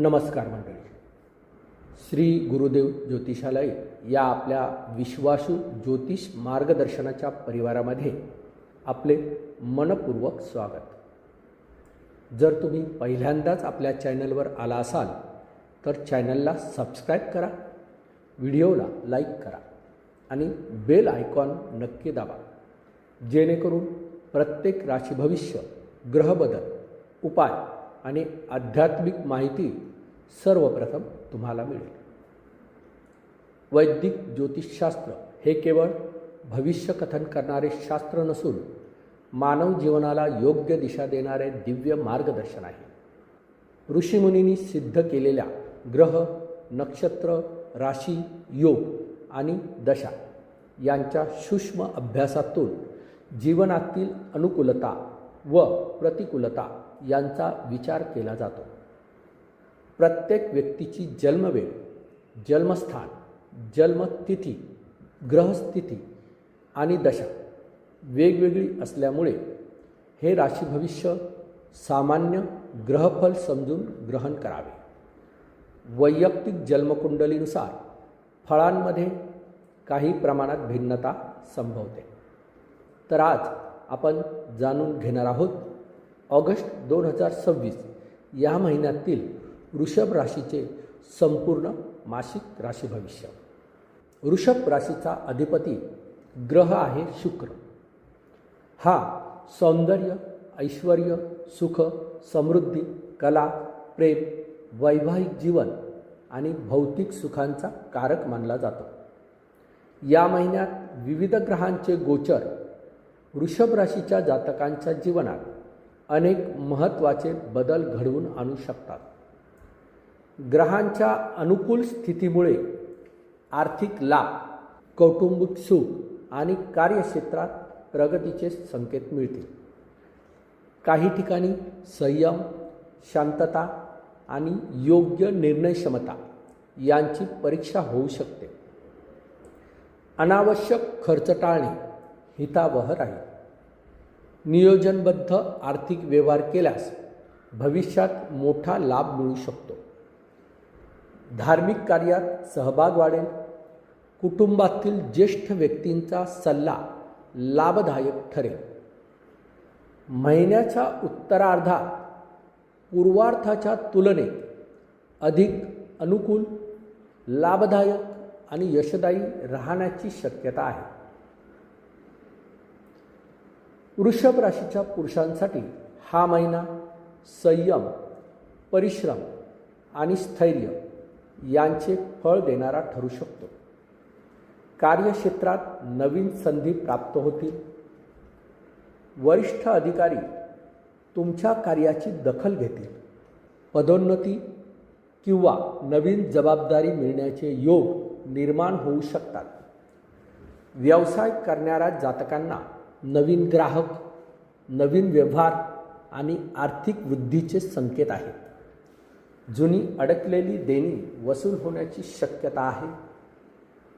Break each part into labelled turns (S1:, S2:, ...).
S1: नमस्कार मंडळी. श्री गुरुदेव ज्योतिषालय या आपल्या विश्वासू ज्योतिष मार्गदर्शनाच्या परिवारामध्ये आपले मनपूर्वक स्वागत. जर तुम्ही पहिल्यांदाच आपल्या चॅनलवर आला असाल तर चॅनलला सबस्क्राईब करा, व्हिडिओला लाईक करा आणि बेल आयकॉन नक्की दाबा, जेणेकरून प्रत्येक राशी भविष्य, ग्रहबदल, उपाय आणि आध्यात्मिक माहिती सर्वप्रथम तुम्हाला मिळेल. वैदिक ज्योतिषशास्त्र हे केवळ भविष्य कथन करणारे शास्त्र नसून मानव जीवनाला योग्य दिशा देणारे दिव्य मार्गदर्शन आहे. ऋषीमुनींनी सिद्ध केलेल्या ग्रह, नक्षत्र, राशी, योग आणि दशा यांच्या सूक्ष्म अभ्यासातून जीवनातील अनुकूलता व प्रतिकूलता यांचा विचार केला जातो. प्रत्येक व्यक्तीची जन्मवेळ, जन्मस्थान, जन्मतिथी, ग्रहस्थिती आणि दशा वेगवेगळी असल्यामुळे हे राशी भविष्य सामान्य ग्रहफल समजून ग्रहण करावे. वैयक्तिक जन्मकुंडलीनुसार फळांमध्ये काही प्रमाणात भिन्नता संभवते. तर आज आपण जाणून घेणार आहोत ऑगस्ट 2026 या महिन्यातील वृषभ राशीचे संपूर्ण मासिक राशी भविष्य. वृषभ राशीचा अधिपती ग्रह आहे शुक्र. हा सौंदर्य, ऐश्वर्य, सुख, समृद्धी, कला, प्रेम, वैवाहिक जीवन आणि भौतिक सुखांचा कारक मानला जातो. या महिन्यात विविध ग्रहांचे गोचर वृषभ राशीच्या जातकांच्या जीवनात अनेक महत्त्वाचे बदल घडवून आणू शकतात. ग्रहांच्या अनुकूल स्थितीमुळे आर्थिक लाभ, कौटुंबिक सुख आणि कार्यक्षेत्रात प्रगतीचे संकेत मिळतील. काही ठिकाणी संयम, शांतता आणि योग्य निर्णय क्षमता यांची परीक्षा होऊ शकते. अनावश्यक खर्च टाळणे हितावह राहील. नियोजनबद्ध आर्थिक व्यवहार केल्यास भविष्यात मोठा लाभ मिळू शकतो. धार्मिक कार्यात सहभाग वाढेल. कुटुंबातील ज्येष्ठ व्यक्तींचा सल्ला लाभदायक ठरेल. महिन्याच्या उत्तरार्धात पूर्वार्धाच्या तुलनेत अधिक अनुकूल, लाभदायक आणि यशदायी राहण्याची शक्यता आहे. वृषभ राशीच्या पुरुषांसाठी हा महिना संयम, परिश्रम आणि स्थैर्य यांचे फळ देणारा ठरू शकतो. कार्यक्षेत्रात नवीन संधी प्राप्त होतील. वरिष्ठ अधिकारी तुमच्या कार्याची दखल घेतील. पदोन्नती किंवा नवीन जबाबदारी मिळण्याचे योग निर्माण होऊ शकतात. व्यवसाय करणाऱ्या जातकांना नवीन ग्राहक, नवीन व्यवहार आणि आर्थिक वृद्धीचे संकेत आहेत. जुनी अडकलेली देणी वसूल होण्याची शक्यता आहे.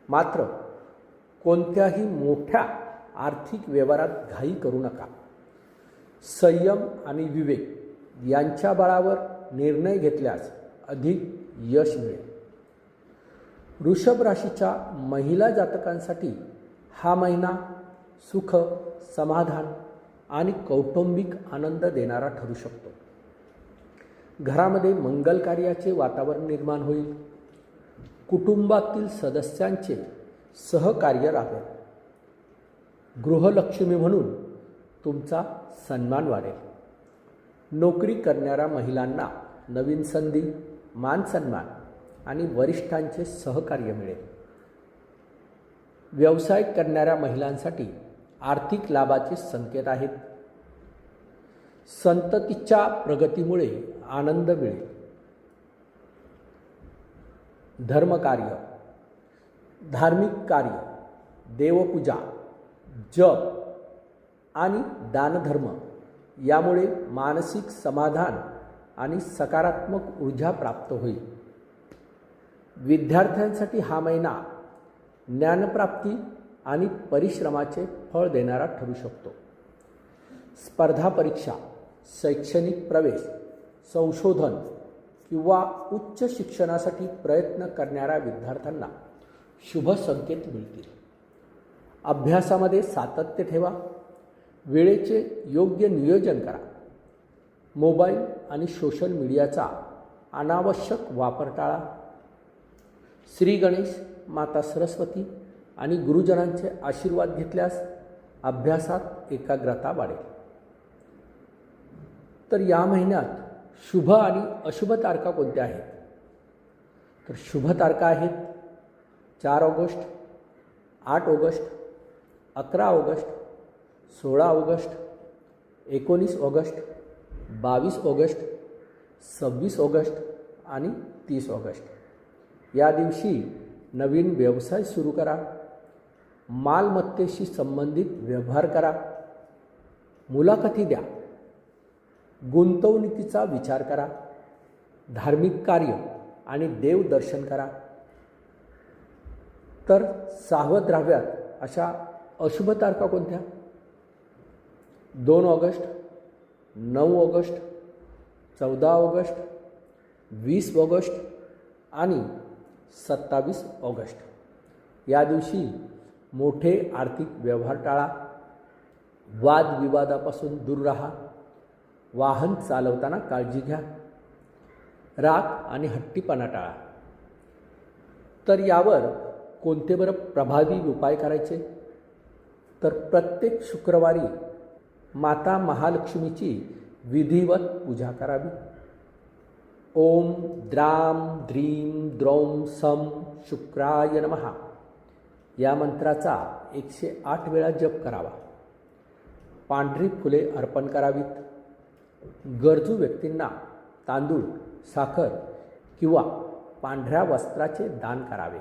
S1: मात्र कोणत्याही मोठ्या आर्थिक व्यवहारात घाई करू नका. संयम आणि विवेक यांच्या बळावर निर्णय घेतल्यास अधिक यश मिळेल. वृषभ राशीच्या महिला जातकांसाठी हा महिना सुख, समाधान आणि कौटुंबिक आनंद देणारा ठरू शकतो. घरामध्ये मंगल कार्याचे वातावरण निर्माण होईल. कुटुंबातील सदस्यांचे सहकार्य राहील. गृहलक्ष्मी म्हणून तुमचा सन्मान वाढेल. नोकरी करणाऱ्या महिलांना नवीन संधी, मानसन्मान आणि वरिष्ठांचे सहकार्य मिळेल. व्यवसाय करणाऱ्या महिलांसाठी आर्थिक लाभाचे संकेत आहेत. संततीच्या प्रगतीमुळे आनंद मिळेल. धर्मकार्य, धार्मिक कार्य, देवपूजा, जप आणि दानधर्म यामुळे मानसिक समाधान आणि सकारात्मक ऊर्जा प्राप्त होईल. विद्यार्थ्यांसाठी हा महिना ज्ञानप्राप्ती आणि परिश्रमाचे फळ देणारा ठरू शकतो. स्पर्धा परीक्षा, शैक्षणिक प्रवेश, संशोधन किंवा उच्च शिक्षणासाठी प्रयत्न करणाऱ्या विद्यार्थ्यांना शुभ संकेत मिळतील. अभ्यासामध्ये सातत्य ठेवा. वेळेचे योग्य नियोजन करा. मोबाईल आणि सोशल मीडियाचा अनावश्यक वापर टाळा. श्री गणेश, माता सरस्वती आणि गुरुजनांचे आशीर्वाद घेतल्यास अभ्यासात एकाग्रता वाढेल. तर या महिन्यात शुभ आणि अशुभ तारखा कोणत्या आहेत? तर शुभ तारखा आहेत 4 August, 8 August, 11 August, 16 August, 19 August, 22 August, 26 August आणि 30 ऑगस्ट. या दिवशी नवीन व्यवसाय सुरू करा. मालमत्तेशी संबंधित व्यवहार करा. मुलाखती द्या. गुंतवणुकीचा विचार करा. धार्मिक कार्य आणि देवदर्शन करा. तर सावध राहाव्यात अशा अशुभ तारखा कोणत्या? 2 ऑगस्ट, 9 ऑगस्ट, 14 ऑगस्ट, 20 ऑगस्ट आणि 27 ऑगस्ट. या दिवशी मोठे आर्थिक व्यवहार टाळा. वादविवादापासून दूर राहा. वाहन चालवताना काळजी घ्या. राग आणि हट्टीपणा टाळा. तर यावर कोणते बरं प्रभावी उपाय करायचे? तर प्रत्येक शुक्रवारी माता महालक्ष्मीची विधिवत पूजा करावी. ओम द्राम द्रीम द्रौम सम शुक्राय नमः या मंत्राचा 108 वेळा जप करावा. पांढरी फुले अर्पण करावीत. गरजू व्यक्तींना तांदूळ, साखर किंवा पांढऱ्या वस्त्राचे दान करावे.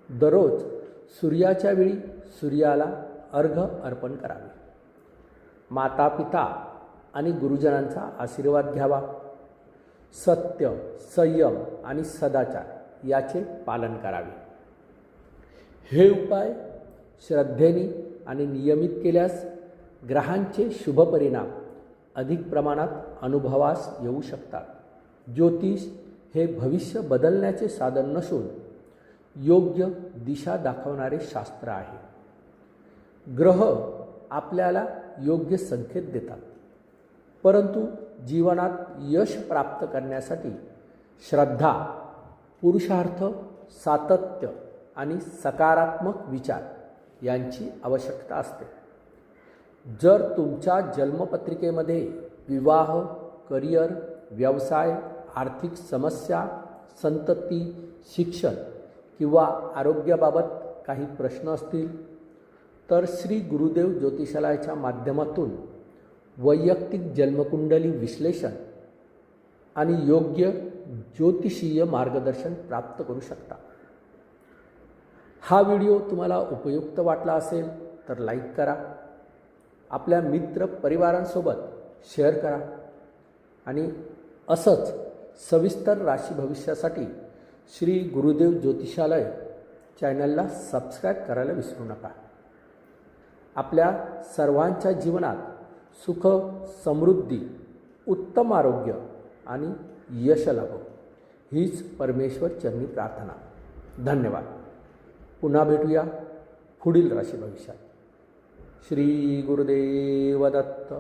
S1: दररोज सूर्याच्या वेळी सूर्याला अर्घ्य अर्पण करावे. माता पिता आणि गुरुजनांचा आशीर्वाद घ्यावा. सत्य, संयम आणि सदाचार याचे पालन करावे. हे उपाय श्रद्धेने आणि नियमित केल्यास ग्रहांचे शुभ परिणाम अधिक प्रमाणात अनुभवास येऊ शकतात. ज्योतिष हे भविष्य बदलण्याचे साधन नसून योग्य दिशा दाखवणारे शास्त्र आहे. ग्रह आपल्याला योग्य संकेत देतात, परंतु जीवनात यश प्राप्त करण्यासाठी श्रद्धा, पुरुषार्थ, सातत्य आणि सकारात्मक विचार यांची आवश्यकता असते. जर तुमच्या जन्मपत्रिकेमध्ये विवाह, करिअर, व्यवसाय, आर्थिक समस्या, संतती, शिक्षण किंवा आरोग्याबाबत काही प्रश्न असतील तर श्री गुरुदेव ज्योतिषालयाच्या माध्यमातून वैयक्तिक जन्मकुंडली विश्लेषण आणि योग्य ज्योतिषीय मार्गदर्शन प्राप्त करू शकता. हा व्हिडिओ तुम्हाला उपयुक्त वाटला असेल तर लाईक करा. आपल्या मित्र परिवारांसोबत शेअर करा आणि असंच सविस्तर राशी भविष्यासाठी श्री गुरुदेव ज्योतिषालय चॅनलला सबस्क्राईब करायला विसरू नका. आपल्या सर्वांच्या जीवनात सुख, समृद्धी, उत्तम आरोग्य आणि यश लाभो हीच परमेश्वर चरणी प्रार्थना. धन्यवाद. पुन्हा भेटूया पुढील राशी भविष्यात. श्री गुरुदेव दत्त.